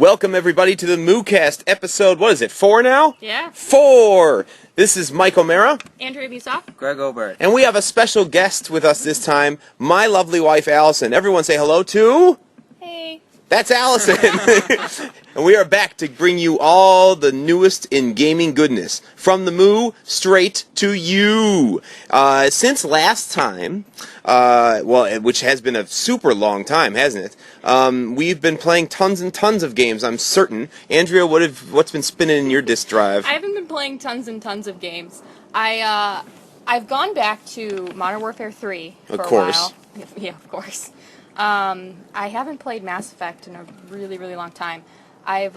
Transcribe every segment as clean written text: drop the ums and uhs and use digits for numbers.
Welcome, everybody, to the MOOcast episode, what is it, 4 now? Yeah. 4! This is Mike O'Mara. Andrea Musolf. Greg Obert. And we have a special guest with us this time, my lovely wife, Allison. Everyone say hello to... Hey. That's Allison. And we are back to bring you all the newest in gaming goodness. From the Moo, straight to you. Since last time, which has been a super long time, hasn't it? We've been playing tons and tons of games, I'm certain. Andrea, what's been spinning in your disk drive? I haven't been playing tons and tons of games. I've gone back to Modern Warfare 3 for a while. Yeah, of course. I haven't played Mass Effect in a really, really long time. I've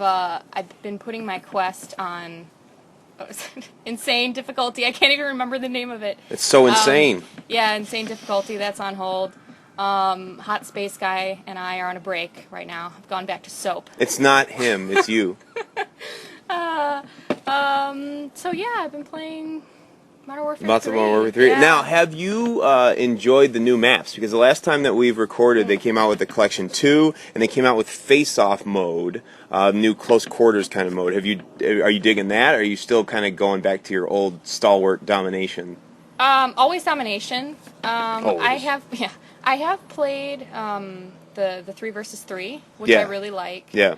been putting my quest on insane difficulty. I can't even remember the name of it. It's so insane. Yeah, insane difficulty. That's on hold. Hot Space Guy and I are on a break right now. I've gone back to soap. It's not him. It's you. So yeah, I've been playing Modern Warfare 3. Modern Warfare 3. Yeah. Now, have you enjoyed the new maps? Because the last time that we've recorded, they came out with the Collection 2, and they came out with face-off mode, new close quarters kind of mode. Are you digging that, or are you still kind of going back to your old stalwart domination? Always domination. Always. I have played the 3 versus 3, which Yeah. I really like. Yeah.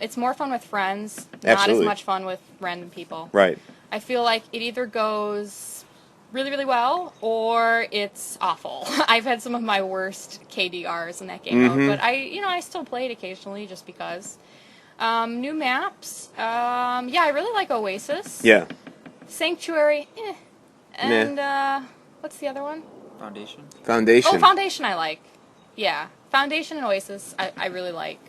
It's more fun with friends, Absolutely. not as much fun with random people. Right. I feel like it either goes really, really well, or it's awful. I've had some of my worst KDRs in that game mode, but I still play it occasionally just because. New maps, I really like Oasis. Yeah. Sanctuary, and what's the other one? Foundation. Foundation. Oh, Foundation I like. Yeah, Foundation and Oasis I really like.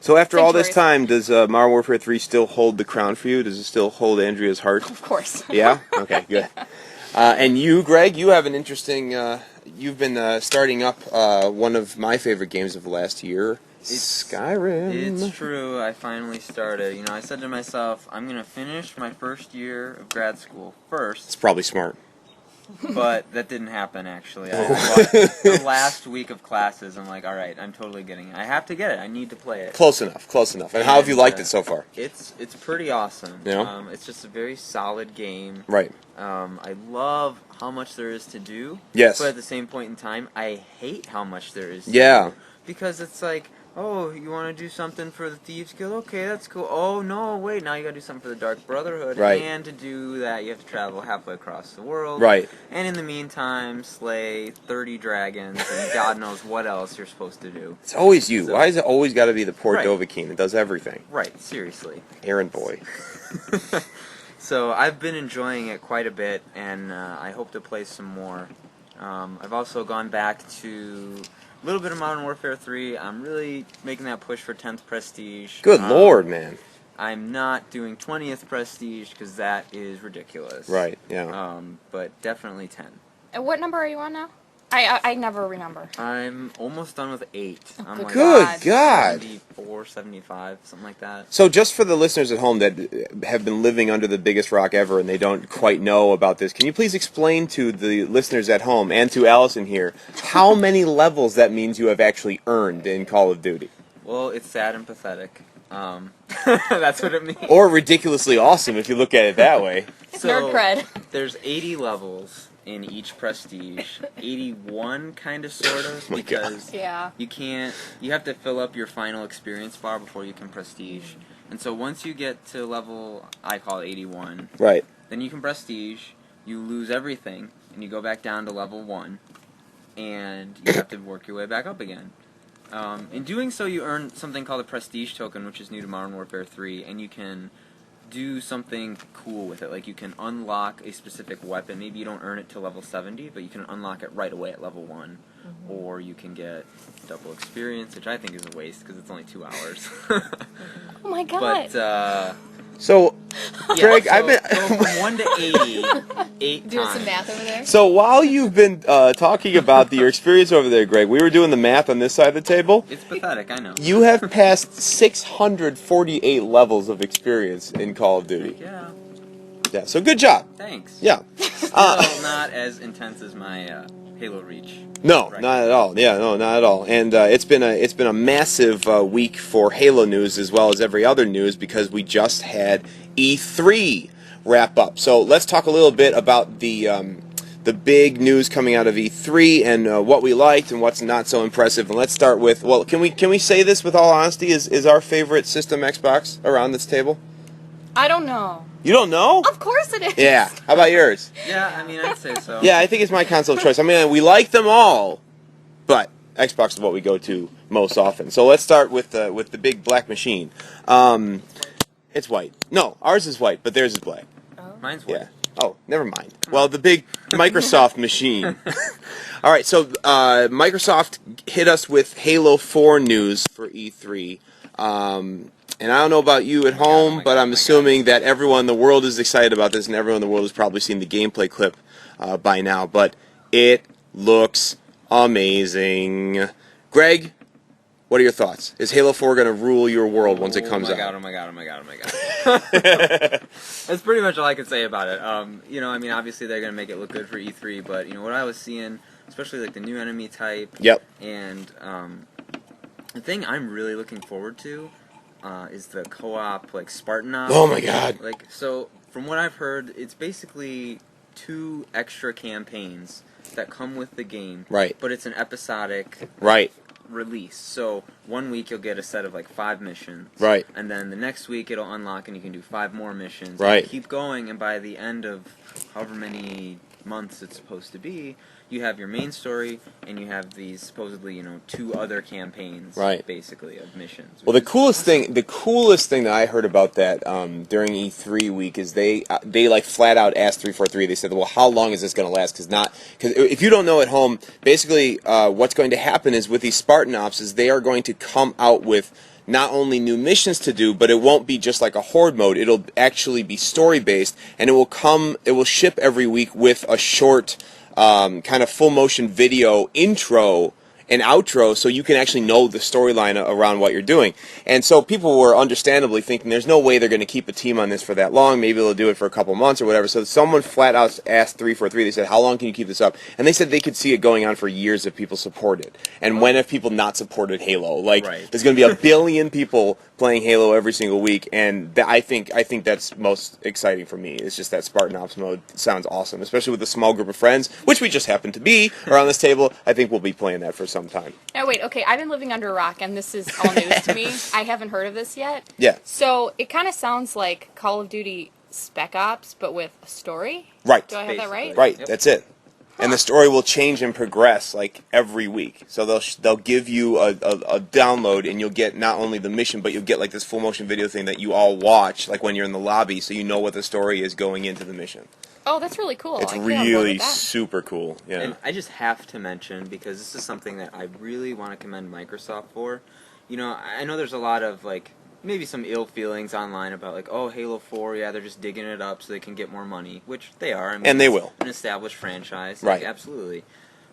So after all this Sanctuaries. time, does Modern Warfare 3 still hold the crown for you? Does it still hold Andrea's heart? Of course. Yeah? Okay, good. And you, Greg, you have an interesting... you've been starting up one of my favorite games of the last year, Skyrim. It's true. I finally started. I said to myself, I'm going to finish my first year of grad school It's first, probably smart. but that didn't happen, actually. The last week of classes, I'm like, all right, I'm totally getting it. I have to get it. I need to play it. Close enough. And how have you liked it so far? It's pretty awesome. Yeah? It's just a very solid game. Right. I love how much there is to do. Yes. But at the same point in time, I hate how much there is to Yeah. do. Because it's like, oh, you want to do something for the Thieves Guild? Okay, that's cool. Oh, no, wait, now you got to do something for the Dark Brotherhood. Right. And to do that, you have to travel halfway across the world. Right. And in the meantime, slay 30 dragons and God knows what else you're supposed to do. It's always you. So- Why is it always got to be the poor Right. Dovahkiin? It does everything. Right, seriously. Errand boy. So I've been enjoying it quite a bit, and I hope to play some more. I've also gone back to a little bit of Modern Warfare 3. I'm really making that push for 10th Prestige. Good lord, man. I'm not doing 20th Prestige because that is ridiculous. Right, yeah. But definitely 10. And what number are you on now? I never remember. I'm almost done with 8. I'm like Good God. 74, 75, something like that. So just for the listeners at home that have been living under the biggest rock ever and they don't quite know about this, can you please explain to the listeners at home and to Allison here how many levels that means you have actually earned in Call of Duty? Well, it's sad and pathetic. That's what it means. Or ridiculously awesome if you look at it that way. Nerd cred. There's 80 levels in each prestige. 81 kind of sort of Oh my God. because Yeah. you have to fill up your final experience bar before you can prestige. And so once you get to level, I call it 81, Right. then you can prestige, you lose everything, and you go back down to level 1, and you have to work your way back up again. In doing so, you earn something called a prestige token, which is new to Modern Warfare 3, and you can do something cool with it. Like, you can unlock a specific weapon. Maybe you don't earn it till level 70, but you can unlock it right away at level 1. Or you can get double experience, which I think is a waste, because it's only 2 hours. Oh my god. But, So, Greg, so, I've been... so from 1 to 80, 8 Doing times. some math over there. So while you've been talking about your experience over there, Greg, we were doing the math on this side of the table. It's pathetic, I know. You have passed 648 levels of experience in Call of Duty. Yeah, Yeah, so good job. thanks. Yeah. Still not as intense as my Halo Reach. No, not at all. Yeah, no, not at all. And it's been a massive week for Halo news as well as every other news because we just had E3 wrap up. So let's talk a little bit about the big news coming out of E3 and what we liked and what's not so impressive. And let's start with, well, can we say this with all honesty? Is our favorite system Xbox around this table? I don't know. You don't know? Of course it is. Yeah. How about yours? Yeah, I mean, I'd say so. Yeah, I think it's my console of choice. I mean, we like them all, but Xbox is what we go to most often. So let's start with the big black machine. It's white. No, ours is white, but theirs is black. Oh. Mine's white. Yeah. Oh, never mind. Well, the big Microsoft machine. All right, so Microsoft hit us with Halo 4 news for E3. And I don't know about you at home, but I'm assuming that everyone in the world is excited about this, and everyone in the world has probably seen the gameplay clip by now. But it looks amazing. Greg, what are your thoughts? Is Halo 4 going to rule your world once it comes out? Oh my god. That's pretty much all I can say about it. I mean, obviously they're going to make it look good for E3, but, what I was seeing, especially, like, the new enemy type. Yep. And the thing I'm really looking forward to is the co-op, like, Spartan Ops. Oh my god. Like, so, from what I've heard, it's basically 2 extra campaigns that come with the game. Right. But it's an episodic release. So, one week you'll get a set of, like, 5 missions. Right. And then the next week it'll unlock and you can do 5 more missions. Right. And keep going, and by the end of however many months it's supposed to be, you have your main story, and you have these supposedly, 2 other campaigns, basically, of missions. Well, the coolest thing that I heard about that during E3 week is they like flat out asked 343. They said, "Well, how long is this going to last?" Because if you don't know at home, basically what's going to happen is with these Spartan Ops is they are going to come out with not only new missions to do, but it won't be just like a horde mode. It'll actually be story based, and it will ship every week with a short kind of full motion video intro and outro, so you can actually know the storyline around what you're doing. And so people were understandably thinking there's no way they're going to keep a team on this for that long. Maybe they'll do it for a couple months or whatever. So someone flat out asked 343. They said, "How long can you keep this up?" And they said they could see it going on for years if people support it. And when have people not supported Halo? Like, there's going to be 1 billion people playing Halo every single week, and I think that's most exciting for me. It's just that Spartan Ops mode sounds awesome, especially with a small group of friends, which we just happen to be around this table. I think we'll be playing that for some time. Now wait, okay, I've been living under a rock, and this is all news to me. I haven't heard of this yet. Yeah. So it kind of sounds like Call of Duty Spec Ops, but with a story. Right. Do I have that right? Right. Yep. That's it. And the story will change and progress like every week. So they'll give you a download, and you'll get not only the mission, but you'll get like this full motion video thing that you all watch, like when you're in the lobby, so you know what the story is going into the mission. Oh, that's really cool. It's really super cool. Yeah. And I just have to mention, because this is something that I really want to commend Microsoft for. I know there's a lot of, like, maybe some ill feelings online about, like, oh, Halo 4, yeah, they're just digging it up so they can get more money, which they are. I mean, and they will. An established franchise. Right. Like, absolutely.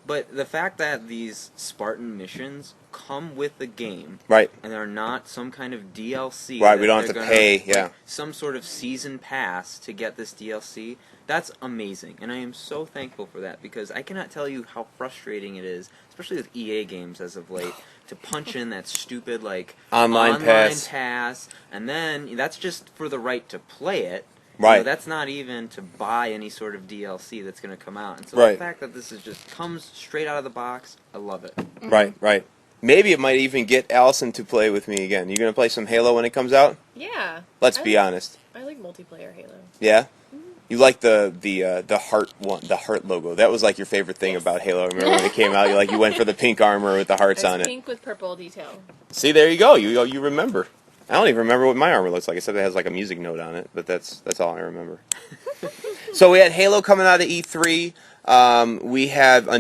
But the fact that these Spartan missions come with the game, right, and they're not some kind of DLC, right, we don't have to pay, some sort of season pass to get this DLC, that's amazing, and I am so thankful for that, because I cannot tell you how frustrating it is, especially with EA games as of late, to punch in that stupid, like, online pass, and then that's just for the right to play it. Right. That's not even to buy any sort of DLC that's going to come out. And so the fact that this is just comes straight out of the box, I love it. Mm-hmm. Right. Maybe it might even get Allison to play with me again. You going to play some Halo when it comes out? Yeah. Let's be honest. I like multiplayer Halo. Yeah? Mm-hmm. You like the heart one, the heart logo. That was like your favorite thing about Halo. I remember when it came out, you went for the pink armor with the hearts on it. Pink with purple detail. See, there you go. You remember. I don't even remember what my armor looks like, except it has like a music note on it, but that's all I remember. So we had Halo coming out of E3. We have the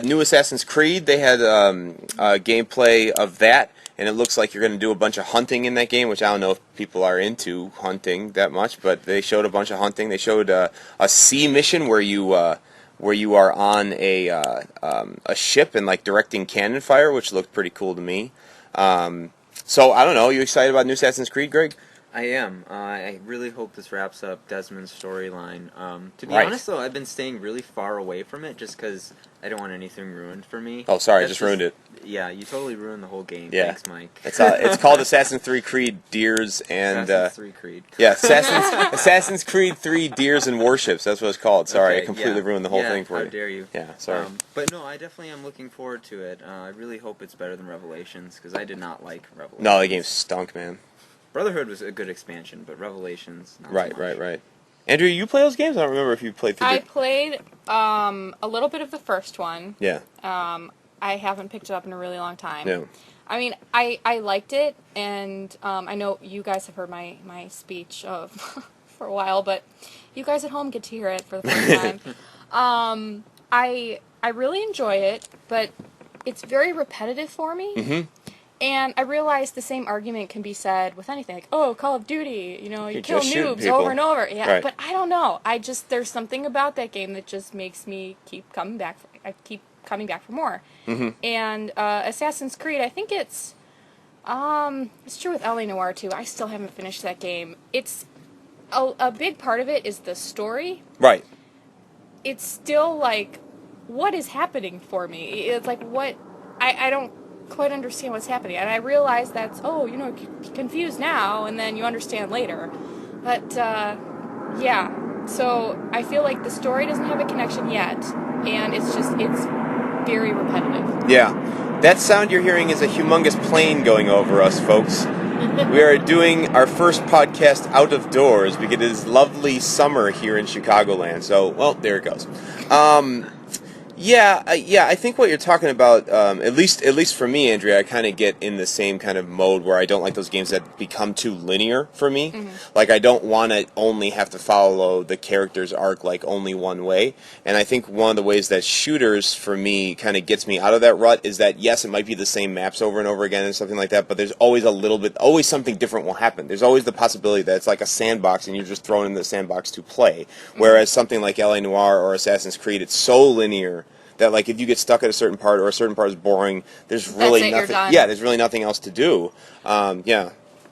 new Assassin's Creed. They had gameplay of that, and it looks like you're going to do a bunch of hunting in that game, which I don't know if people are into hunting that much, but they showed a bunch of hunting. They showed a sea mission where you are on a ship and like directing cannon fire, which looked pretty cool to me. So I don't know. Are you excited about new Assassin's Creed, Greg? I am. I really hope this wraps up Desmond's storyline. To be Right. honest, though, I've been staying really far away from it just because I don't want anything ruined for me. Oh, sorry, I That's just ruined it. Yeah, you totally ruined the whole game. Yeah. Thanks, Mike. It's called Assassin's 3 Creed Deers and... Assassin's 3 Creed. Yeah, Assassin's Creed 3 Deers and Warships. That's what it's called. Sorry, Okay, I completely ruined the whole thing for you. How dare you? Yeah, sorry. But no, I definitely am looking forward to it. I really hope it's better than Revelations, because I did not like Revelations. No, the game stunk, man. Brotherhood was a good expansion, but Revelations, not so Right, much. right, right. Andrew, you play those games? I don't remember if you played through I played a little bit of the first one. Yeah. I haven't picked it up in a really long time. No. I mean, I liked it, and I know you guys have heard my speech of for a while, but you guys at home get to hear it for the first time. I really enjoy it, but it's very repetitive for me. Mm-hmm. And I realize the same argument can be said with anything, like, oh, Call of Duty, you You're kill just shooting noobs people. over and over. Yeah, Right. but I don't know. There's something about that game that just makes me keep coming back. I keep coming back for more. Mm-hmm. And Assassin's Creed, I think it's true with LA Noire too. I still haven't finished that game. It's a big part of it is the story. Right. It's still like, what is happening for me? It's like, what, I don't quite understand what's happening. And I realize that's, confused now, and then you understand later. But, yeah. So I feel like the story doesn't have a connection yet, and it's very repetitive. Yeah. That sound you're hearing is a humongous plane going over us, folks. We are doing our first podcast out of doors because it is lovely summer here in Chicagoland. So, well, there it goes. I think what you're talking about, at least for me, Andrea, I kind of get in the same kind of mode where I don't like those games that become too linear for me. Mm-hmm. Like, I don't want to only have to follow the character's arc like only one way. And I think one of the ways that shooters, for me, kind of gets me out of that rut is that, yes, it might be the same maps over and over again and something like that, but there's always always something different will happen. There's always the possibility that it's like a sandbox and you're just thrown in the sandbox to play. Mm-hmm. Whereas something like LA Noire or Assassin's Creed, it's so linear that, like, if you get stuck at a certain part or a certain part is boring, there's really nothing. Yeah, there's really nothing else to do. Yeah.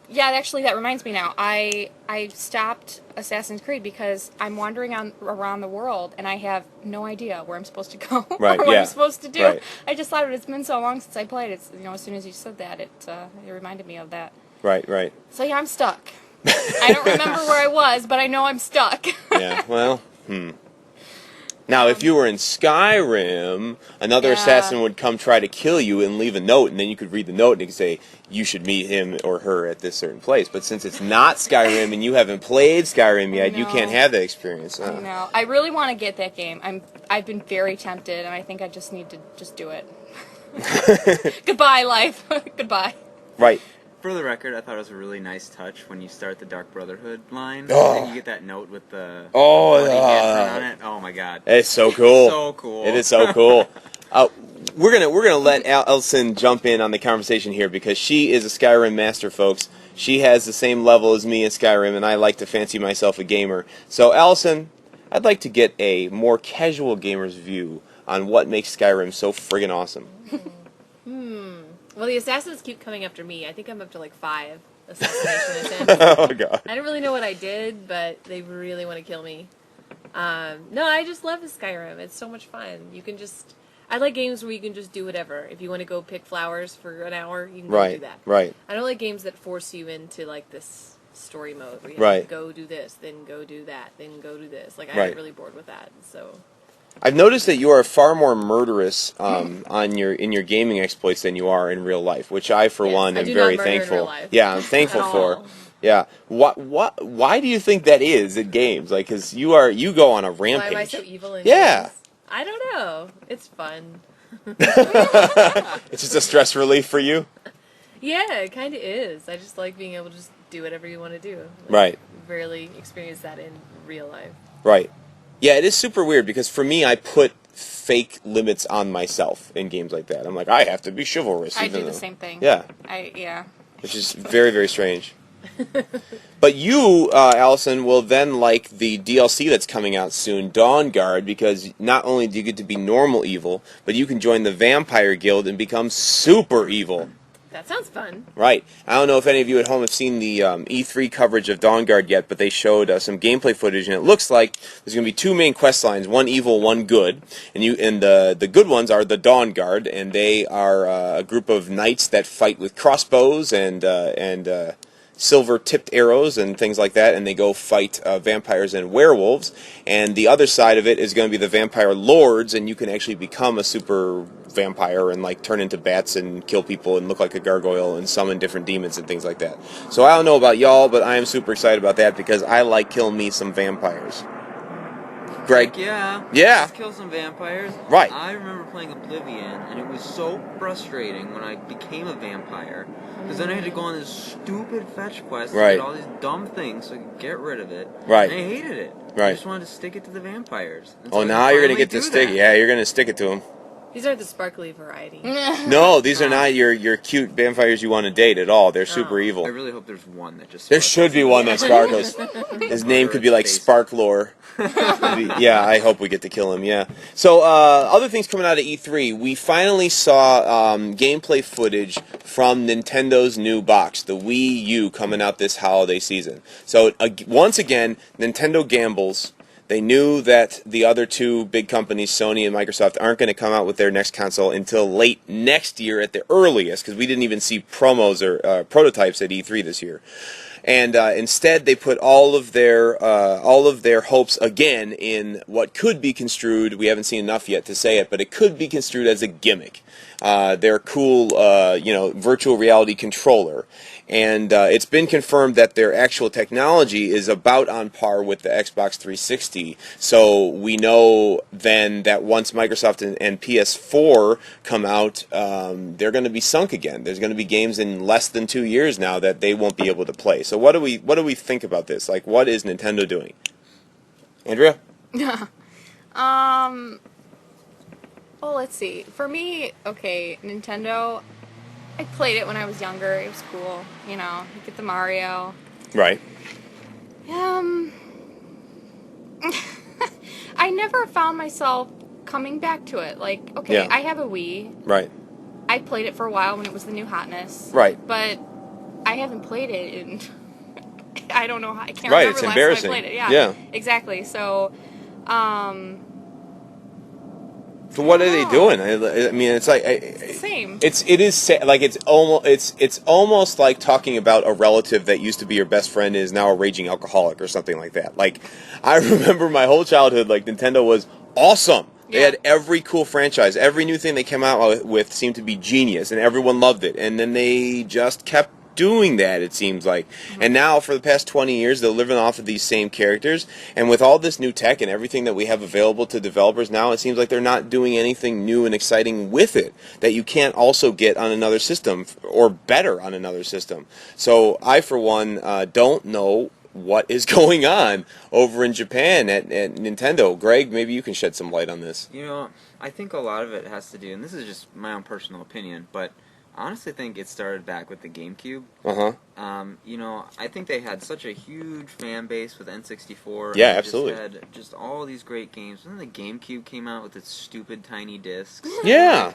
Yeah, actually, that reminds me now. I stopped Assassin's Creed because I'm wandering around the world and I have no idea where I'm supposed to go right, or what yeah. I'm supposed to do. Right. I just thought it's been so long since I played. It's as soon as you said that, it reminded me of that. Right, right. So yeah, I'm stuck. I don't remember where I was, but I know I'm stuck. Yeah. Well. Now, if you were in Skyrim, another assassin would come try to kill you and leave a note, and then you could read the note and it could say, you should meet him or her at this certain place. But since it's not Skyrim and you haven't played Skyrim yet, you can't have that experience. I know. I really want to get that game. I've been very tempted, and I think I just need to just do it. Goodbye, life. Goodbye. Right. For the record, I thought it was a really nice touch when you start the Dark Brotherhood line and you get that note with the on it. Oh my god, it's so cool. So cool. It is so cool. We're gonna let Allison jump in on the conversation here because she is a Skyrim master, folks. She has the same level as me in Skyrim, and I like to fancy myself a gamer. So, Allison, I'd like to get a more casual gamer's view on what makes Skyrim so friggin' awesome. Well, the assassins keep coming after me. I think I'm up to like 5 assassination attempts. Oh god. I don't really know what I did, but they really want to kill me. No, I just love Skyrim. It's so much fun. I like games where you can just do whatever. If you want to go pick flowers for an hour, you can go do that. Right. I don't like games that force you into like this story mode where you have to go do this, then go do that, then go do this. Like, I get really bored with that. So I've noticed that you are far more murderous in your gaming exploits than you are in real life, which I, for one, am very thankful. In real life. Yeah, I'm thankful for. Yeah. Why do you think that is in games? Like, because you go on a rampage. Why am I so evil in games? I don't know. It's fun. It's just a stress relief for you? Yeah, it kind of is. I just like being able to just do whatever you want to do. Right. Rarely experience that in real life. Right. Yeah, it is super weird because for me, I put fake limits on myself in games like that. I'm like, I have to be chivalrous. I do the same thing. Yeah. Which is very, very strange. But you, Allison, will then like the DLC that's coming out soon, Dawn Guard, because not only do you get to be normal evil, but you can join the Vampire Guild and become super evil. That sounds fun. Right. I don't know if any of you at home have seen the E3 coverage of Dawn Guard yet, but they showed some gameplay footage, and it looks like there's going to be two main quest lines, one evil, one good. And the good ones are the Dawn Guard, and they are a group of knights that fight with crossbows and silver-tipped arrows and things like that, and they go fight vampires and werewolves. And the other side of it is going to be the vampire lords, and you can actually become a super vampire and like turn into bats and kill people and look like a gargoyle and summon different demons and things like that. So I don't know about y'all, but I am super excited about that because I like killing me some vampires. Greg? Yeah. Yeah. Let's kill some vampires. Right. I remember playing Oblivion, and it was so frustrating when I became a vampire. Because then I had to go on this stupid fetch quest to get all these dumb things so I could get rid of it. Right. And I hated it. Right. I just wanted to stick it to the vampires. And Oh, so now you're going to get to stick it. Yeah, you're going to stick it to them. These aren't the sparkly variety. No, these are not your cute vampires you want to date at all. They're super evil. I really hope there's one that just There sparkles. should be one that sparkles. His name could be like Sparklore. Yeah, I hope we get to kill him, yeah. So, other things coming out of E3. We finally saw gameplay footage from Nintendo's new box, the Wii U, coming out this holiday season. So, once again, Nintendo gambles. They knew that the other two big companies, Sony and Microsoft, aren't going to come out with their next console until late next year at the earliest, because we didn't even see promos or prototypes at E3 this year. And instead, they put all of their hopes again in what could be construed. We haven't seen enough yet to say it, but it could be construed as a gimmick. Their cool, virtual reality controller. And it's been confirmed that their actual technology is about on par with the Xbox 360. So we know then that once Microsoft and PS4 come out, they're going to be sunk again. There's going to be games in less than 2 years now that they won't be able to play. So what do we think about this? Like, what is Nintendo doing? Andrea? Well, let's see. For me, okay, Nintendo, I played it when I was younger. It was cool. You get the Mario. Right. I never found myself coming back to it. Like, okay, I have a Wii. Right. I played it for a while when it was the new hotness. Right. But I haven't played it in... I don't know how... I can't right, remember it's last embarrassing. time I played it. Yeah. Exactly. So, So what are they doing? I mean, it's like it's the same. It's almost like talking about a relative that used to be your best friend is now a raging alcoholic or something like that. Like, I remember my whole childhood, like, Nintendo was awesome. They had every cool franchise. Every new thing they came out with seemed to be genius, and everyone loved it. And then they just kept doing that, it seems like. And now, for the past 20 years, they're living off of these same characters. And with all this new tech and everything that we have available to developers now, it seems like they're not doing anything new and exciting with it that you can't also get on another system, or better on another system. So I, for one, don't know what is going on over in Japan at Nintendo. Greg, maybe you can shed some light on this. I think a lot of it has to do, and this is just my own personal opinion, but I honestly think it started back with the GameCube. I think they had such a huge fan base with N64. Yeah, absolutely. Just had just all these great games. And then the GameCube came out with its stupid tiny discs. Yeah.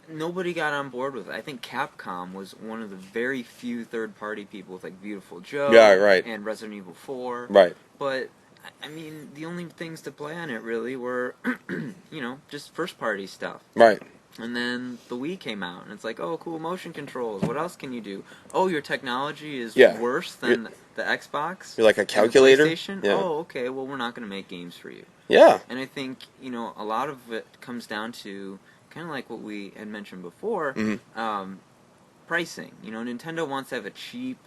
Nobody got on board with it. I think Capcom was one of the very few third-party people with, like, Beautiful Joe and Resident Evil 4. Right. But, I mean, the only things to play on it, really, were, just first-party stuff. Right. And then the Wii came out, and it's like, oh, cool motion controls. What else can you do? Oh, your technology is worse than the Xbox? You're like a calculator? PlayStation? Yeah. Oh, okay, well, we're not going to make games for you. Yeah. And I think, a lot of it comes down to kind of like what we had mentioned before, pricing. Nintendo wants to have a cheap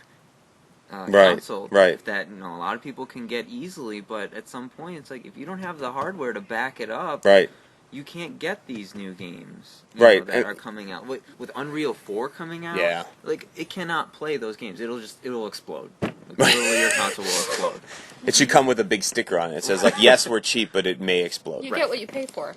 console that a lot of people can get easily, but at some point, it's like, if you don't have the hardware to back it up... Right. You can't get these new games that are coming out. With Unreal 4 coming out, like, it cannot play those games. It'll explode. Like, literally, your console will explode. It should come with a big sticker on it. It says, like, yes, we're cheap, but it may explode. You get what you pay for.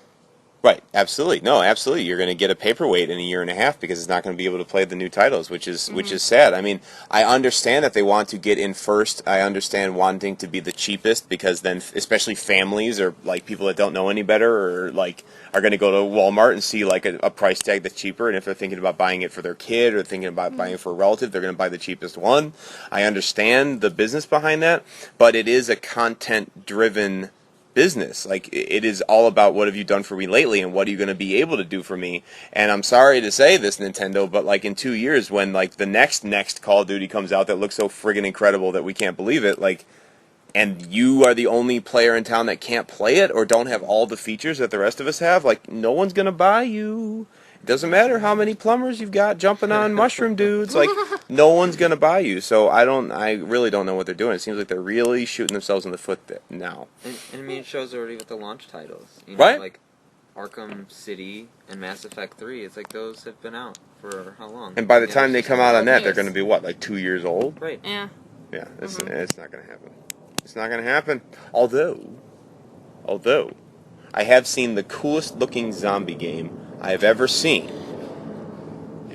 Right, absolutely. No, absolutely. You're going to get a paperweight in a year and a half because it's not going to be able to play the new titles, which is sad. I mean, I understand that they want to get in first. I understand wanting to be the cheapest because then, especially families or like people that don't know any better or like are going to go to Walmart and see like a price tag that's cheaper. And if they're thinking about buying it for their kid or thinking about buying it for a relative, they're going to buy the cheapest one. I understand the business behind that, but it is a content-driven business. Like, it is all about what have you done for me lately and what are you going to be able to do for me. And I'm sorry to say this, Nintendo, but like in 2 years when like the next Call of Duty comes out that looks so friggin' incredible that we can't believe it, like, and you are the only player in town that can't play it or don't have all the features that the rest of us have, like, no one's going to buy you. It doesn't matter how many plumbers you've got jumping on mushroom dudes. Like, no one's going to buy you. So I really don't know what they're doing. It seems like they're really shooting themselves in the foot now. And I mean, it shows already with the launch titles. You know, right? Like Arkham City and Mass Effect 3. It's like those have been out for how long? And by the time they come out on that, years. they're going to be, what, like 2 years old? Right. Yeah. Yeah, it's not going to happen. It's not going to happen. Although, I have seen the coolest looking zombie game I have ever seen.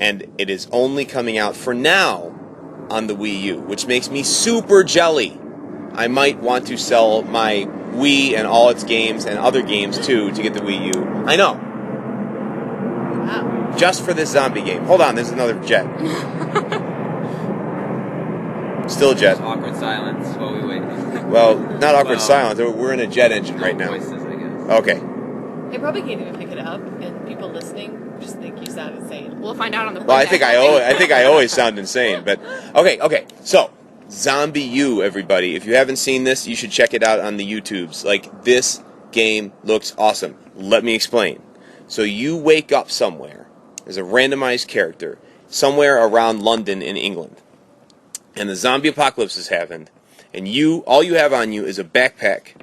And it is only coming out for now on the Wii U, which makes me super jelly. I might want to sell my Wii and all its games and other games too to get the Wii U. I know. Wow. Just for this zombie game. Hold on, there's another jet. Still a jet. Just awkward silence while we wait. Well, not awkward silence. We're in a jet engine right now. Voices, I guess. Okay. They probably can't even pick it up, and people listening just think you sound insane. We'll find out on the. Well, I think I always sound insane, but okay. So, Zombie U, everybody. If you haven't seen this, you should check it out on the YouTubes. Like, this game looks awesome. Let me explain. So you wake up somewhere as a randomized character somewhere around London in England, and the zombie apocalypse has happened, and all you have on you is a backpack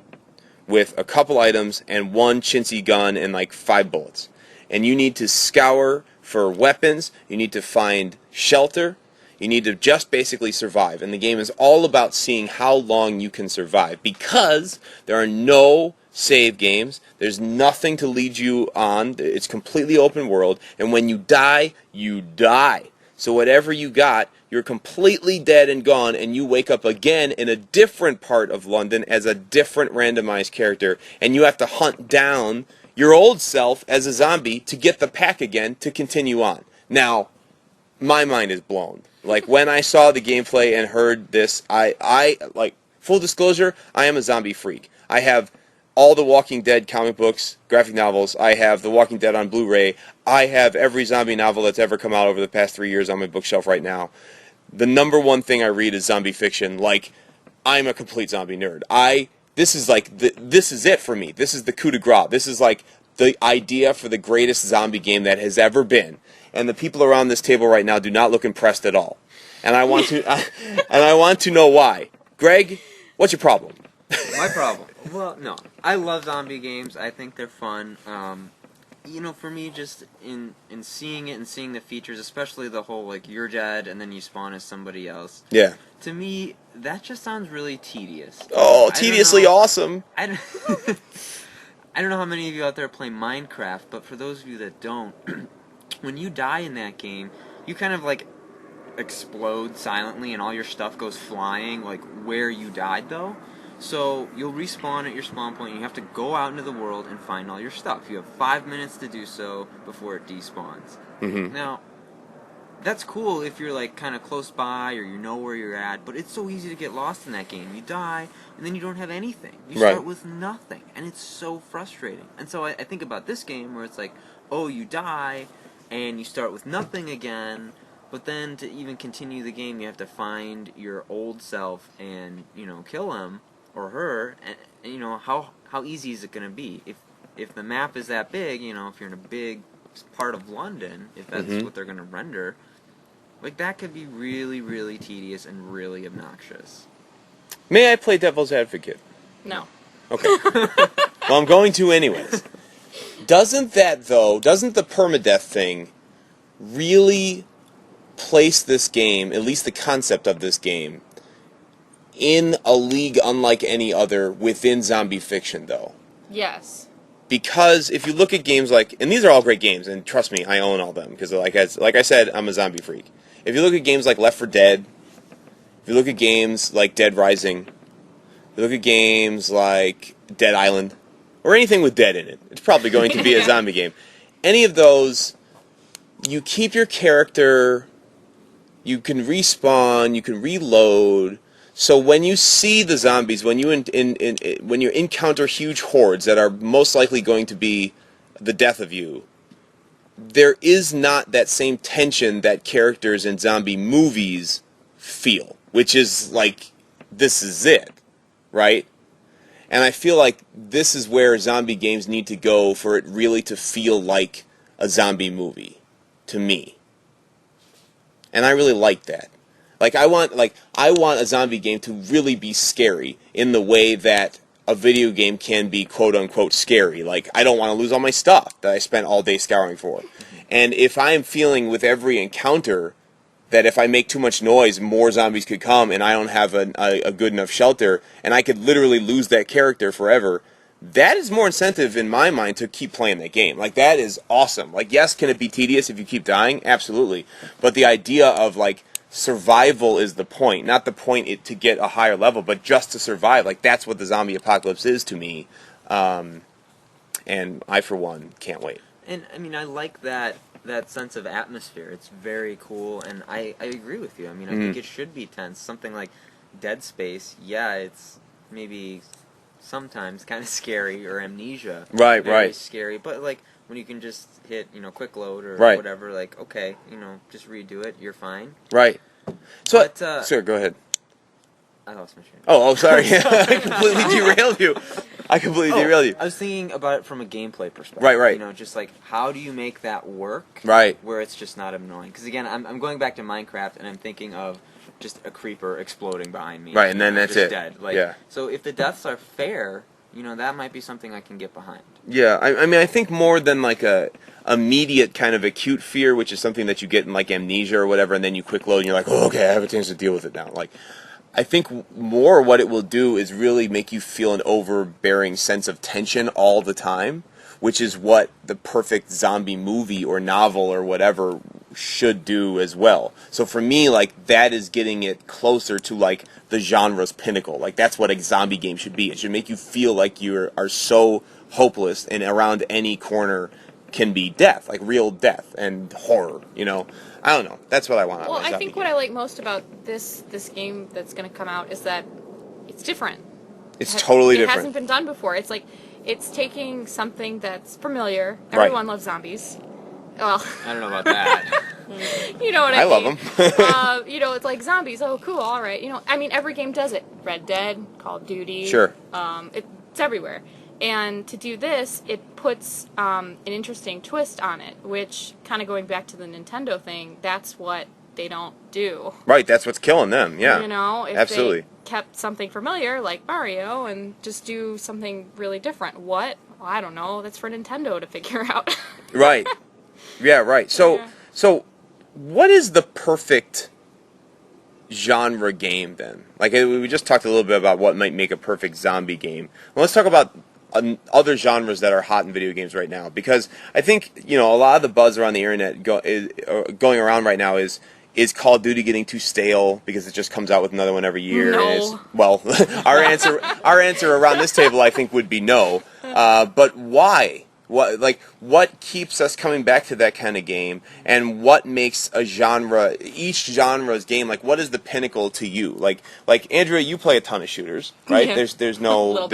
with a couple items and one chintzy gun and like 5 bullets. And you need to scour for weapons, you need to find shelter, you need to just basically survive. And the game is all about seeing how long you can survive because there are no save games, there's nothing to lead you on, it's completely open world, and when you die, you die. So whatever you got, you're completely dead and gone, and you wake up again in a different part of London as a different randomized character, and you have to hunt down your old self as a zombie to get the pack again to continue on. Now, my mind is blown. Like, when I saw the gameplay and heard this, I like, full disclosure, I am a zombie freak. I have all the Walking Dead comic books, graphic novels. I have The Walking Dead on Blu-ray. I have every zombie novel that's ever come out over the past 3 years on my bookshelf right now. The number one thing I read is zombie fiction. Like, I'm a complete zombie nerd. This is it for me. This is the coup de grace. This is like the idea for the greatest zombie game that has ever been. And the people around this table right now do not look impressed at all. And I want to know why. Greg, what's your problem? My problem. Well, no. I love zombie games. I think they're fun. You know, for me, just in seeing it and seeing the features, especially the whole, like, you're dead and then you spawn as somebody else. Yeah. To me, that just sounds really tedious. Oh, tediously awesome. I don't know how many of you out there play Minecraft, but for those of you that don't, when you die in that game, you kind of, like, explode silently and all your stuff goes flying, like, where you died, though. So you'll respawn at your spawn point, and you have to go out into the world and find all your stuff. You have 5 minutes to do so before it despawns. Mm-hmm. Now, that's cool if you're like kind of close by or you know where you're at, but it's so easy to get lost in that game. You die, and then you don't have anything. You start with nothing, and it's so frustrating. And so I think about this game where it's like, oh, you die, and you start with nothing again, but then to even continue the game, you have to find your old self and, you know, kill him or her, and you know, how easy is it going to be? If the map is that big, you know, if you're in a big part of London, if that's what they're going to render, like, that could be really, really tedious and really obnoxious. May I play devil's advocate? No. Okay. Well, I'm going to anyways. Doesn't the permadeath thing really place this game, at least the concept of this game, in a league unlike any other within zombie fiction, though? Yes. because if you look at games like, and these are all great games, and trust me, I own all of them, because like I said, I'm a zombie freak. If you look at games like Left 4 Dead, if you look at games like Dead Rising, if you look at games like Dead Island, or anything with dead in it, it's probably going to be a zombie game. Any of those, you keep your character, you can respawn, you can reload. So when you see the zombies, when you when you encounter huge hordes that are most likely going to be the death of you, there is not that same tension that characters in zombie movies feel, which is like, this is it, right? And I feel like this is where zombie games need to go for it really to feel like a zombie movie, to me. And I really like that. Like I want a zombie game to really be scary in the way that a video game can be quote unquote scary. Like, I don't want to lose all my stuff that I spent all day scouring for. And if I am feeling with every encounter that if I make too much noise, more zombies could come, and I don't have a good enough shelter, and I could literally lose that character forever, that is more incentive in my mind to keep playing that game. Like, that is awesome. Like, yes, can it be tedious if you keep dying? Absolutely. But the idea of, like, survival is the point. Not the point to get a higher level, but just to survive. Like, that's what the zombie apocalypse is to me. And I, for one, can't wait. And, I mean, I like that sense of atmosphere. It's very cool, and I agree with you. I mean, I think it should be tense. Something like Dead Space, yeah, it's maybe sometimes kind of scary, or Amnesia. Very scary, but, like, when you can just hit, quick load or whatever, like, okay, just redo it, you're fine. Right. So, but, sir, go ahead. I lost my train. Oh, sorry. I completely derailed you. I was thinking about it from a gameplay perspective. Right. Just like, how do you make that work? Right. Where it's just not annoying. Because again, I'm going back to Minecraft, and I'm thinking of just a creeper exploding behind me. Right, and then that's just it. Dead. Like, yeah. So if the deaths are fair, that might be something I can get behind. Yeah, I mean, I think more than like a immediate kind of acute fear, which is something that you get in like Amnesia or whatever, and then you quick load and you're like, oh, okay, I have a chance to deal with it now. Like, I think more what it will do is really make you feel an overbearing sense of tension all the time, which is what the perfect zombie movie or novel or whatever should do as well. So for me, like, that is getting it closer to like the genre's pinnacle. Like, that's what a zombie game should be. It should make you feel like you are so hopeless, and around any corner can be death, like real death and horror, I don't know. That's what I want. Well, I think what I like most about this game that's going to come out is that it's different. It's totally different. It different. hasn't been done before. It's like, it's taking something that's familiar. Everyone loves zombies. Well, I don't know about that. You know what I mean? I love them. It's like zombies. Oh, cool. All right. I mean, every game does it. Red Dead, Call of Duty. Sure. It's everywhere. And to do this, it puts an interesting twist on it, which, kind of going back to the Nintendo thing, that's what they don't do. Right, that's what's killing them, yeah. If absolutely. They kept something familiar, like Mario, and just do something really different. What? Well, I don't know. That's for Nintendo to figure out. Right. Yeah, right. So what is the perfect genre game, then? Like, we just talked a little bit about what might make a perfect zombie game. Well, let's talk about other genres that are hot in video games right now, because I think a lot of the buzz around the internet going around right now is Call of Duty getting too stale because it just comes out with another one every year? No. Well, our answer around this table, I think, would be no. But why? What keeps us coming back to that kind of game, and what makes each genre's game, like, what is the pinnacle to you? Like Andrea, you play a ton of shooters, right? Yeah. There's no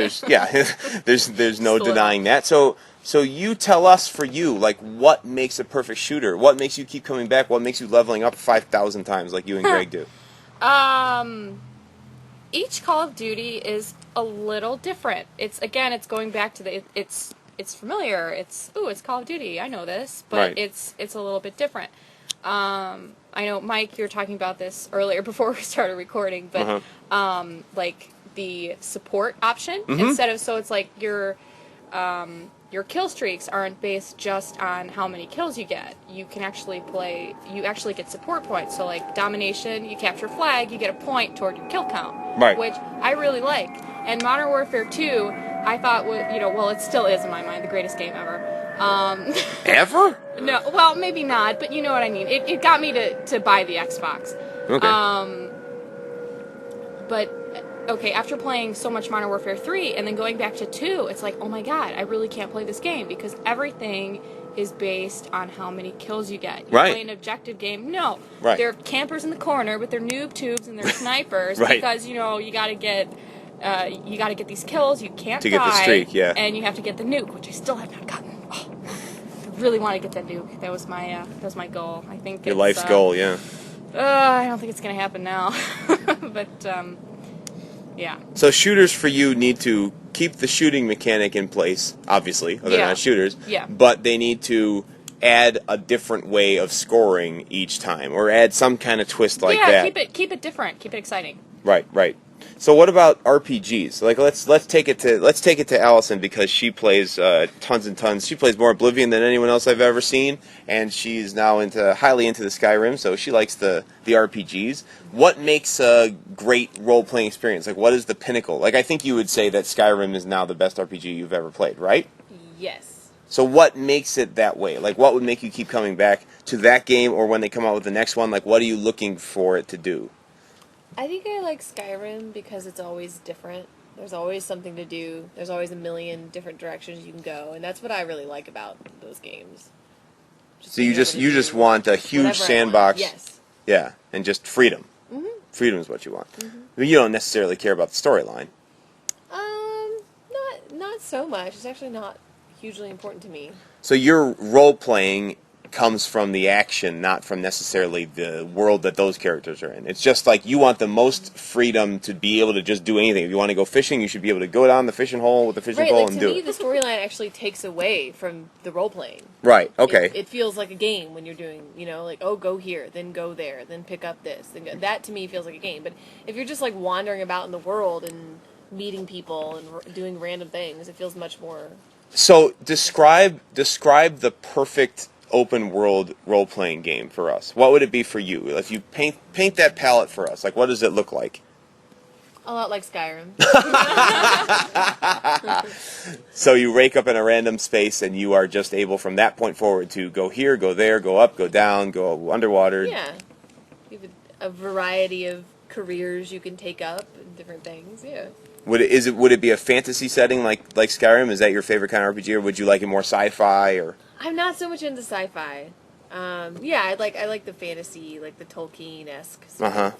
denying that. So you tell us, for you, like, what makes a perfect shooter? What makes you keep coming back? What makes you leveling up 5,000 times like you and Greg do? Each Call of Duty is a little different. It's going back to it's familiar. It's Call of Duty. I know this, but right. it's a little bit different. I know, Mike, you were talking about this earlier before we started recording, but like the support option instead of, so it's like your kill streaks aren't based just on how many kills you get. You can actually get support points. So like domination, you capture flag, you get a point toward your kill count, right? Which I really like. And Modern Warfare 2 I thought, well, it still is in my mind the greatest game ever. Ever? No, well, maybe not, but you know what I mean. It got me to buy the Xbox. Okay. But okay, after playing so much Modern Warfare 3 and then going back to 2, it's like, oh my god, I really can't play this game because everything is based on how many kills you get. You Right. play an objective game. No. Right. They're campers in the corner with their noob tubes and their snipers Right. because, you gotta get these kills, you can't To die. get the streak, yeah. And you have to get the nuke, which I still have not gotten. Oh, I really want to get that nuke. That was my goal. I think Your it's, life's goal, yeah. I don't think it's gonna happen now. But yeah. So shooters for you need to keep the shooting mechanic in place, obviously. They're Yeah. not shooters. Yeah. But they need to add a different way of scoring each time, or add some kind of twist like that. Yeah, keep it different, keep it exciting. Right. So what about RPGs? Like let's take it to Allison because she plays tons and tons. She plays more Oblivion than anyone else I've ever seen, and she's now highly into the Skyrim, so she likes the RPGs. What makes a great role playing experience? Like what is the pinnacle? Like I think you would say that Skyrim is now the best RPG you've ever played, right? Yes. So what makes it that way? Like what would make you keep coming back to that game, or when they come out with the next one? Like what are you looking for it to do? I think I like Skyrim because it's always different. There's always something to do. There's always a million different directions you can go, and that's what I really like about those games. So you just want a huge whatever I sandbox. want. Yes. Yeah, and just freedom. Mhm. Freedom is what you want. But you don't necessarily care about the storyline. Not so much. It's actually not hugely important to me. So your role playing comes from the action, not from necessarily the world that those characters are in. It's just like you want the most freedom to be able to just do anything. If you want to go fishing, you should be able to go down the fishing hole with the fishing pole and to do me, it. the storyline actually takes away from the role playing. Right. Okay. It feels like a game when you're doing, like, oh, go here, then go there, then pick up this. Then go. That, to me, feels like a game. But if you're just, like, wandering about in the world and meeting people and doing random things, it feels much more... So describe the perfect open world role playing game for us. What would it be for you? If you paint that palette for us, like what does it look like? A lot like Skyrim. So you wake up in a random space and you are just able from that point forward to go here, go there, go up, go down, go underwater. Yeah. You have a variety of careers you can take up and different things, yeah. Would it be a fantasy setting like Skyrim? Is that your favorite kind of RPG, or would you like it more sci-fi or? I'm not so much into sci-fi. I like the fantasy, like the Tolkien-esque stuff.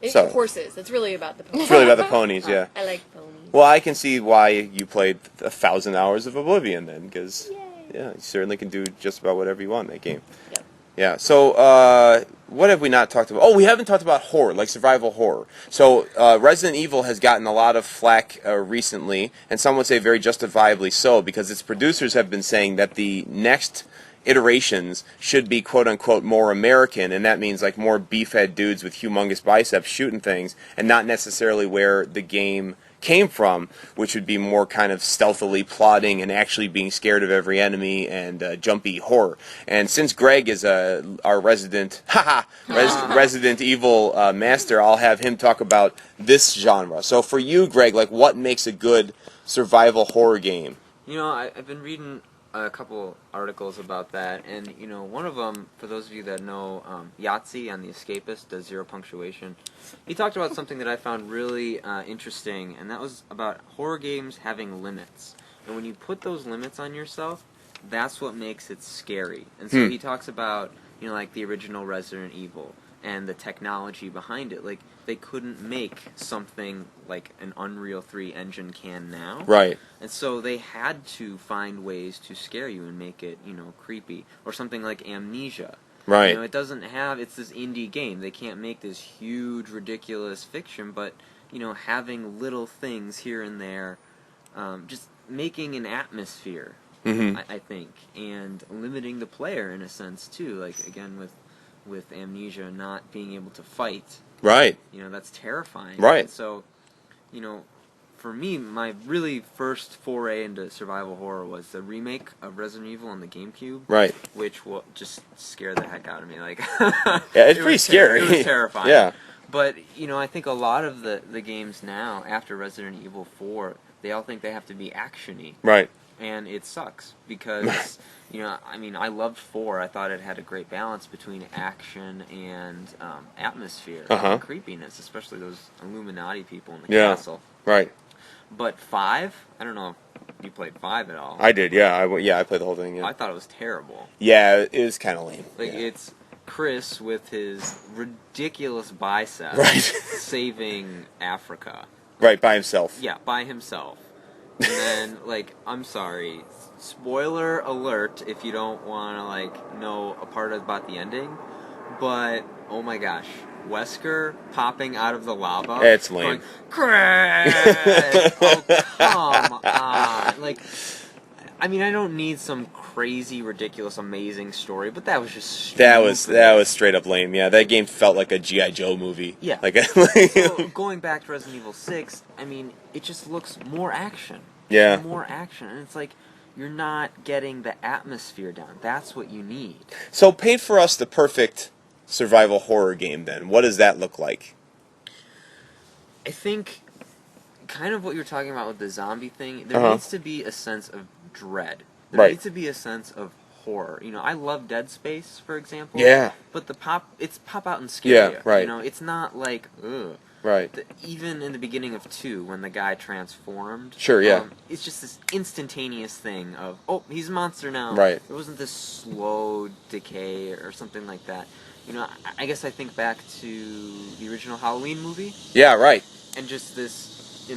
Horses. It's really about the ponies. It's really about the ponies, yeah. I like ponies. Well, I can see why you played 1,000 hours of Oblivion then, because you certainly can do just about whatever you want in that game. Yep. Yeah. So what have we not talked about? Oh, we haven't talked about horror, like survival horror. So Resident Evil has gotten a lot of flack recently, and some would say very justifiably so, because its producers have been saying that the next iterations should be quote-unquote more American, and that means like more beef-head dudes with humongous biceps shooting things, and not necessarily where the game came from, which would be more kind of stealthily plotting and actually being scared of every enemy and jumpy horror. And since Greg is our resident Resident Evil master, I'll have him talk about this genre. So for you, Greg, like what makes a good survival horror game? I've been reading a couple articles about that, and one of them, for those of you that know Yahtzee on The Escapist, does Zero Punctuation. He talked about something that I found really interesting, and that was about horror games having limits. And when you put those limits on yourself, that's what makes it scary. And so he talks about like the original Resident Evil and the technology behind it. Like, they couldn't make something like an Unreal 3 engine can now. Right. And so they had to find ways to scare you and make it, creepy. Or something like Amnesia. Right. It doesn't have, it's this indie game. They can't make this huge, ridiculous fiction, but, having little things here and there, just making an atmosphere, I think, and limiting the player in a sense, too. Like, again, with Amnesia not being able to fight. Right. That's terrifying. Right. And so, for me, my really first foray into survival horror was the remake of Resident Evil on the GameCube. Right. Which will just scare the heck out of me. Like, yeah, it's pretty scary. It was terrifying. Yeah. But, I think a lot of the games now, after Resident Evil 4, they all think they have to be action-y. Right. And it sucks, because, I loved 4. I thought it had a great balance between action and atmosphere and creepiness, especially those Illuminati people in the castle. Right. But 5, I don't know if you played 5 at all. I did, yeah. I played the whole thing, yeah. I thought it was terrible. Yeah, it was kind of lame. It's Chris with his ridiculous biceps saving Africa. Right, by himself. Yeah, by himself. And then, I'm sorry, spoiler alert if you don't want to, know a part about the ending, but, oh my gosh, Wesker popping out of the lava. It's lame. Going, Chris! Oh, come on. I don't need some crazy, ridiculous, amazing story, but that was just stupid. That was straight up lame. Yeah, that game felt like a G.I. Joe movie. Yeah. So, going back to Resident Evil 6, it just looks more action. Yeah. More action, and it's you're not getting the atmosphere down. That's what you need. So paint for us the perfect survival horror game then. What does that look like? I think kind of what you're talking about with the zombie thing, there needs to be a sense of dread. There needs to be a sense of horror. I love Dead Space, for example. Yeah. But it's pop out and scare you. Right. It's not ugh. Right. Even in the beginning of 2, when the guy transformed. Sure, yeah. It's just this instantaneous thing of, oh, he's a monster now. Right. There wasn't this slow decay or something like that. I guess I think back to the original Halloween movie. Yeah, right. And just this,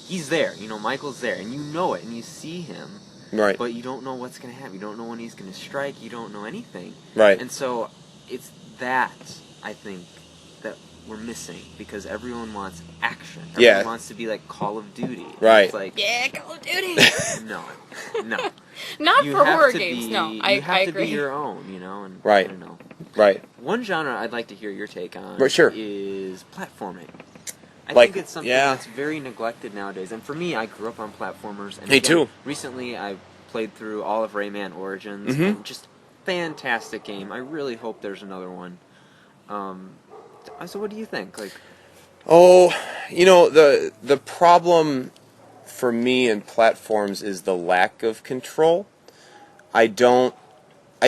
he's there. Michael's there, and you know it, and you see him. Right. But you don't know what's going to happen. You don't know when he's going to strike. You don't know anything. Right. And so it's that, I think, that we're missing, because everyone wants action. Everyone wants to be like Call of Duty. Right. It's yeah, Call of Duty. No. Not You for have horror to games. be- No, you I have to agree. be your own, and Right. I don't know. Right. One genre I'd like to hear your take on Right, sure. is platforming. I Like, think it's something yeah. that's very neglected nowadays. And for me, I grew up on platformers. And Me again, too. Recently, I played through all of Rayman Origins. Mhm. And just fantastic game. I really hope there's another one. So what do you think? Oh, the problem for me in platforms is the lack of control. I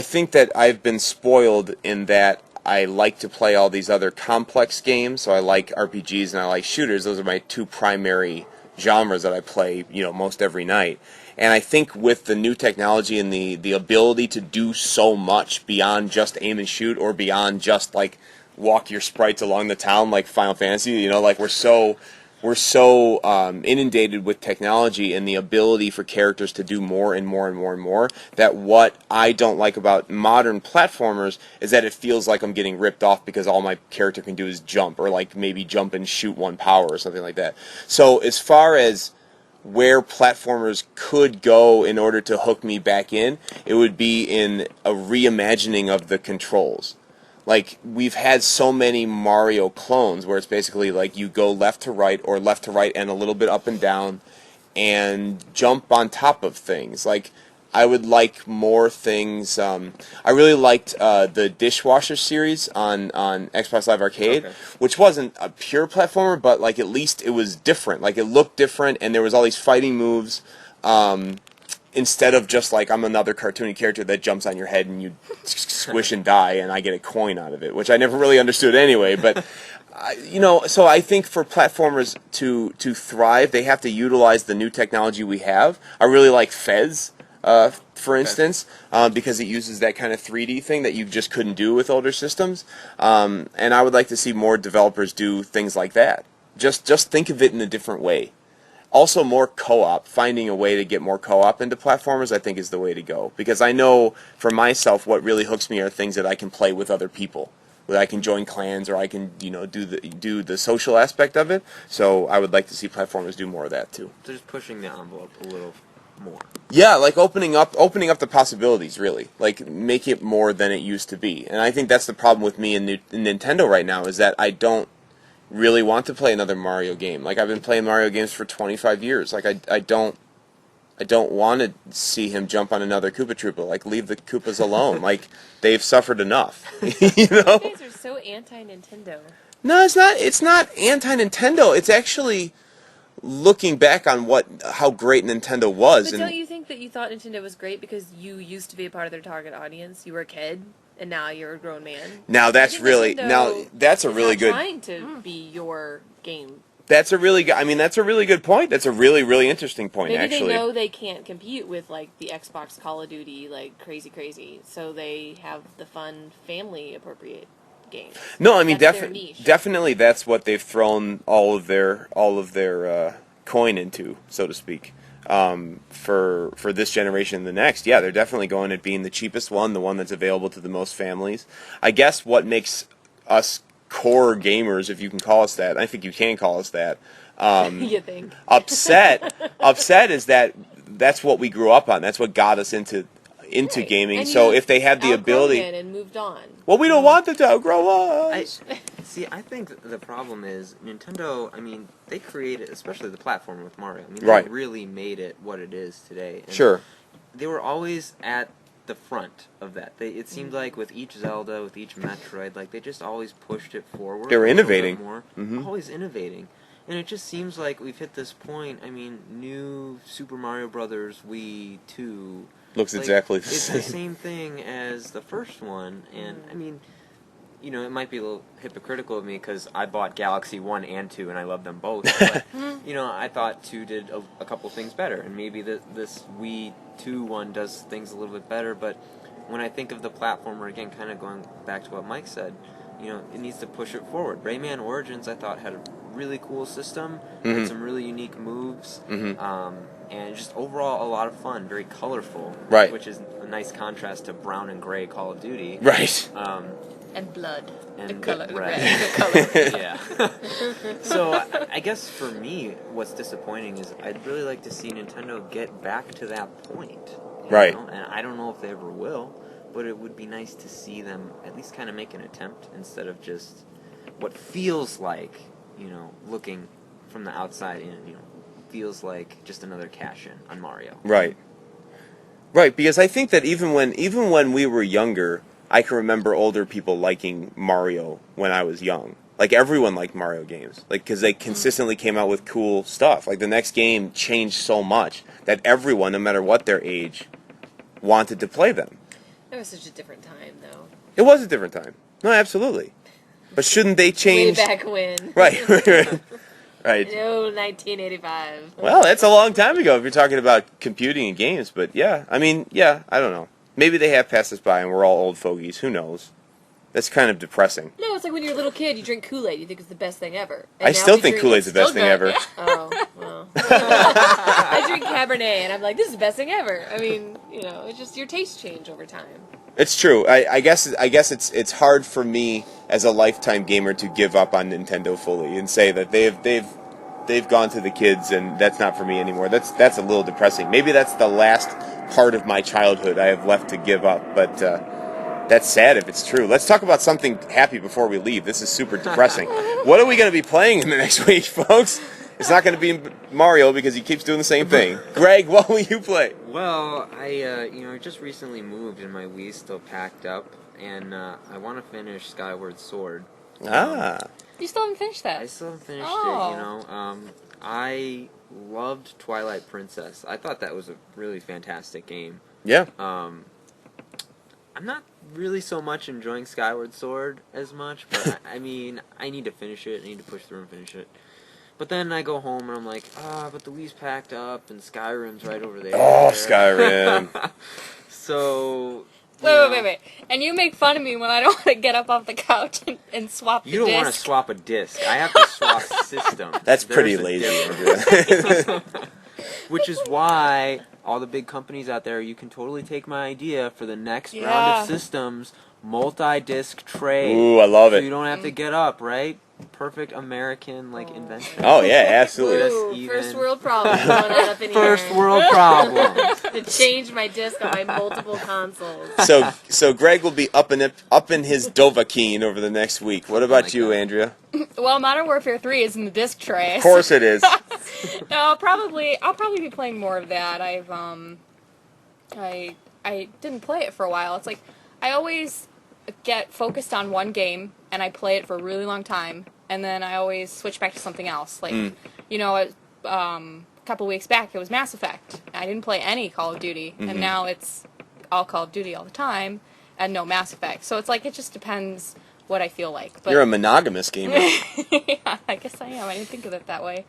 think that I've been spoiled in that I like to play all these other complex games, so I like RPGs and I like shooters. Those are my two primary genres that I play, most every night. And I think with the new technology and the ability to do so much beyond just aim and shoot, or beyond just walk your sprites along the town like Final Fantasy, we're so inundated with technology and the ability for characters to do more and more and more and more, that what I don't like about modern platformers is that it feels like I'm getting ripped off because all my character can do is jump, or maybe jump and shoot one power or something like that. So as far as where platformers could go in order to hook me back in, it would be in a reimagining of the controls. We've had so many Mario clones where it's basically you go left to right, or left to right and a little bit up and down, and jump on top of things. I would like more things. I really liked the Dishwasher series on Xbox Live Arcade, which wasn't a pure platformer, but at least it was different. It looked different, and there was all these fighting moves. Instead of just I'm another cartoony character that jumps on your head and you squish and die and I get a coin out of it, which I never really understood anyway. But, so I think for platformers to thrive, they have to utilize the new technology we have. I really like Fez, for instance, because it uses that kind of 3D thing that you just couldn't do with older systems. And I would like to see more developers do things like that. Just think of it in a different way. Also, more co-op. Finding a way to get more co-op into platformers, I think, is the way to go. Because I know, for myself, what really hooks me are things that I can play with other people. Where I can join clans, or I can, do the social aspect of it. So I would like to see platformers do more of that, too. So just pushing the envelope a little more. Yeah, opening up the possibilities, really. Make it more than it used to be. And I think that's the problem with me and Nintendo right now, is that I don't really want to play another Mario game. I've been playing Mario games for 25 years. I don't I don't want to see him jump on another Koopa Troopa. Like, leave the Koopas alone. Like, they've suffered enough. You know? You guys are so anti-Nintendo. No, it's not. It's not anti-Nintendo. It's actually looking back on how great Nintendo was. But And don't you think that you thought Nintendo was great because you used to be a part of their target audience? You were a kid, and now you're a grown man. now that's I think really Nintendo that's a is really not good. trying to be your game. That's a really good. I mean, that's a really good point. That's a really, really interesting point. Maybe actually, they know they can't compete with like the Xbox Call of Duty, like crazy, so they have the fun family appropriate game. no, I mean, That's their niche. definitely, that's what they've thrown all of their coin into, so to speak. For this generation and the next, yeah, they're definitely going at being the cheapest one, the one that's available to the most families. I guess what makes us core gamers, if you can call us that, I think you can call us that. You think? Upset is that's what we grew up on. That's what got us into Right. gaming. And So you've if they had the outgrown ability, it and moved on. well, we don't want them to outgrow us. I think the problem is Nintendo. I mean, they created, especially the platform with Mario. I mean, Right. they really made it what it is today. And Sure. they were always at the front of that. It seemed Mm-hmm. like with each Zelda, with each Metroid, like they just always pushed it forward. They were a little bit innovating. more, Mhm. always innovating. And it just seems like we've hit this point. I mean, new Super Mario Brothers Wii 2 Looks like, exactly the it's same. the same thing as the first one, and I mean, you know, it might be a little hypocritical of me because I bought Galaxy 1 and 2 and I love them both, but, you know, I thought 2 did a couple things better, and maybe this Wii 2 one does things a little bit better, but when I think of the platformer, again, kind of going back to what Mike said, you know, it needs to push it forward. Rayman Origins, I thought, had a really cool system, had some really unique moves, and just overall a lot of fun, very colorful, Right. which is a nice contrast to brown and gray Call of Duty. Right. And blood. And The color. red. The color. Yeah. So I guess for me, what's disappointing is I'd really like to see Nintendo get back to that point. you Right. know? And I don't know if they ever will, but it would be nice to see them at least kind of make an attempt instead of just what feels like, you know, looking from the outside in, you know, feels like just another cash in on Mario. Right. Right, because I think that even when we were younger, I can remember older people liking Mario when I was young. Like, everyone liked Mario games. Like, because they consistently came out with cool stuff. Like, the next game changed so much that everyone, no matter what their age, wanted to play them. That was such a different time, though. It was a different time. No, absolutely. But shouldn't they change? Way back when. Right. Right. No, 1985. Well, that's a long time ago if you're talking about computing and games. But yeah, I mean, yeah, I don't know. Maybe they have passed us by and we're all old fogies. Who knows? That's kind of depressing. No, it's like when you're a little kid, you drink Kool-Aid. You think it's the best thing ever. I And now still we think drink Kool-Aid's the it's best still thing good. ever. Oh, well. I drink Cabernet, and I'm like, this is the best thing ever. I mean, you know, it's just your tastes change over time. It's true. I guess it's hard for me as a lifetime gamer to give up on Nintendo fully and say that they've gone to the kids and that's not for me anymore. That's a little depressing. Maybe that's the last part of my childhood I have left to give up, but that's sad if it's true. Let's talk about something happy before we leave. This is super depressing. What are we going to be playing in the next week, folks? It's not going to be Mario because he keeps doing the same thing. Greg, what will you play? Well, I just recently moved and my Wii's still packed up, and I want to finish Skyward Sword. You still haven't finished that. I still haven't finished Oh. it, you know. I loved Twilight Princess. I thought that was a really fantastic game. Yeah. I'm not really so much enjoying Skyward Sword as much, but I mean, I need to finish it. I need to push through and finish it. But then I go home and I'm like, but the Wii's packed up and Skyrim's right over there. Oh, Skyrim. So... Wait. And you make fun of me when I don't want to get up off the couch and swap the You don't disc. want to swap a disc. I have to swap systems. That's pretty There's a lazy, difference. Andrea. Which is why all the big companies out there, you can totally take my idea for the next round Yeah. of systems, multi-disc tray. Ooh, I love So it. you don't have to get up, right? perfect American invention. Oh yeah, absolutely. Just Ooh, even. first world problems going on up in First here. world problems. To change my disc on my multiple consoles. So Greg will be up in his Dovahkiin over the next week. What about you, that. Andrea? Well, Modern Warfare 3 is in the disc tray. Of course it is. No, I'll probably be playing more of that. I didn't play it for a while. It's like I always get focused on one game and I play it for a really long time, and then I always switch back to something else. A couple weeks back it was Mass Effect. I didn't play any Call of Duty, and now it's all Call of Duty all the time and no Mass Effect. So it's like it just depends what I feel like. But You're a monogamous gamer. yeah, I guess I am. I didn't think of it that way.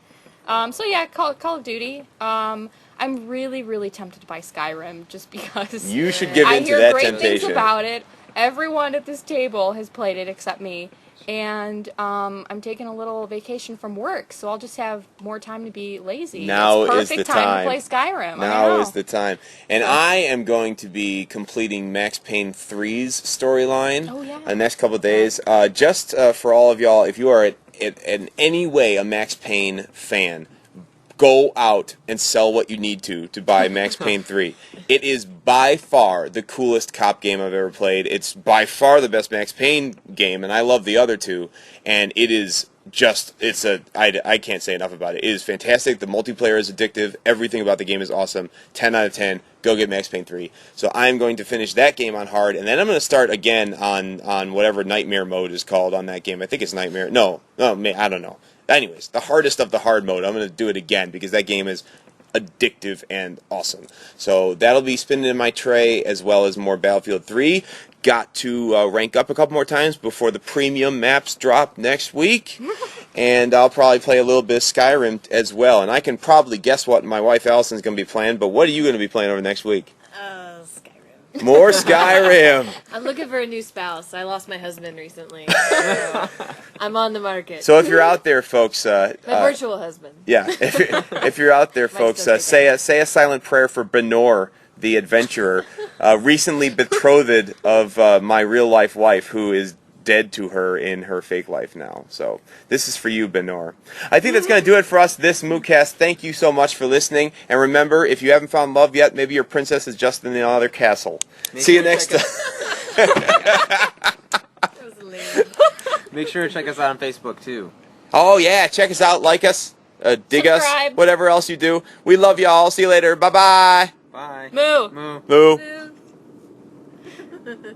So yeah, Call of Duty. I'm really, really tempted to buy Skyrim just because You should give I in to hear that great temptation. things about it. Everyone at this table has played it except me. And I'm taking a little vacation from work, so I'll just have more time to be lazy. Now it's is perfect the time time. to play Skyrim. Now is the time. And I am going to be completing Max Payne 3's storyline the next couple of days. Just for all of y'all, if you are in any way a Max Payne fan, go out and sell what you need to buy Max Payne 3. It is by far the coolest cop game I've ever played. It's by far the best Max Payne game, and I love the other two. And it is just, I can't say enough about it. It is fantastic. The multiplayer is addictive. Everything about the game is awesome. 10 out of 10. Go get Max Payne 3. So I'm going to finish that game on hard, and then I'm going to start again on whatever Nightmare mode is called on that game. I think it's Nightmare. No, I don't know. Anyways, the hardest of the hard mode, I'm going to do it again because that game is addictive and awesome. So that'll be spinning in my tray as well as more Battlefield 3. Got to rank up a couple more times before the premium maps drop next week. And I'll probably play a little bit of Skyrim as well. And I can probably guess what my wife Allison is going to be playing, but what are you going to be playing over next week? Skyrim. More Skyrim. I'm looking for a new spouse. I lost my husband recently. So I'm on the market. So if you're out there, folks, my virtual husband. yeah, if you're out there, folks, say a silent prayer for Benor, the adventurer, recently betrothed of my real life wife, who is dead to her in her fake life now. So this is for you, Benor. I think that's going to do it for us this MOOcast. Thank you so much for listening. And remember, if you haven't found love yet, maybe your princess is just in another castle. See you next time. That was lame. Make sure to check us out on Facebook too. Oh yeah, check us out, like us, dig Subscribe. us, whatever else you do. We love y'all. See you later. Bye-bye. Bye. Moo. Moo. Moo. Moo.